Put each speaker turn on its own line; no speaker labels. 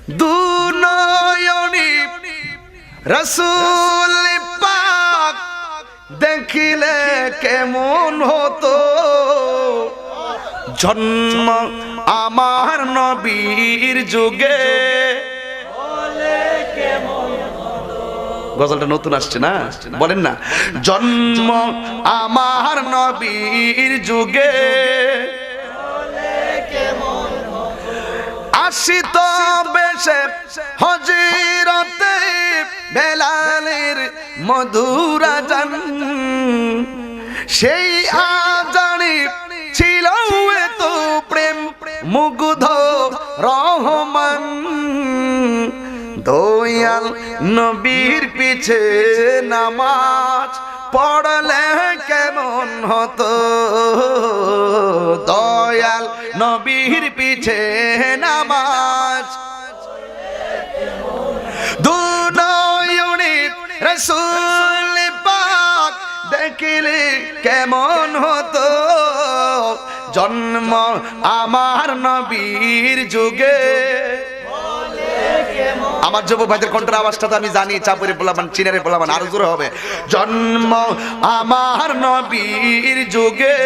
দুনয়নি রাসূল পাক দেখিলে কেমন হতো, জন্ম আমার নবীর যুগে। গজলটা নতুন আসছে না, বলেন না, জন্ম আমার নবীর যুগে আসিত বেশে হযরতে বেলালের মধুর আযান, সেই আযানে ছিল এত প্রেম মুগ্ধ রহমান। দয়াল নবীর পিছে নামাজ পড়লে কেমন হতো, দয়াল নবীর পিছে নামাজ। দুনয়নে রাসূল পাক দেখিলে কেমন হতো, জন্ম আমার নবীর যুগে। আমার যুবক ভাইদের কণ্ঠের আওয়াজটা তো আমি জানি, চাপুরে বলাবান, চিনারে বলাবান, আরো জোরে হবে। জন্ম আমার নবীর যুগে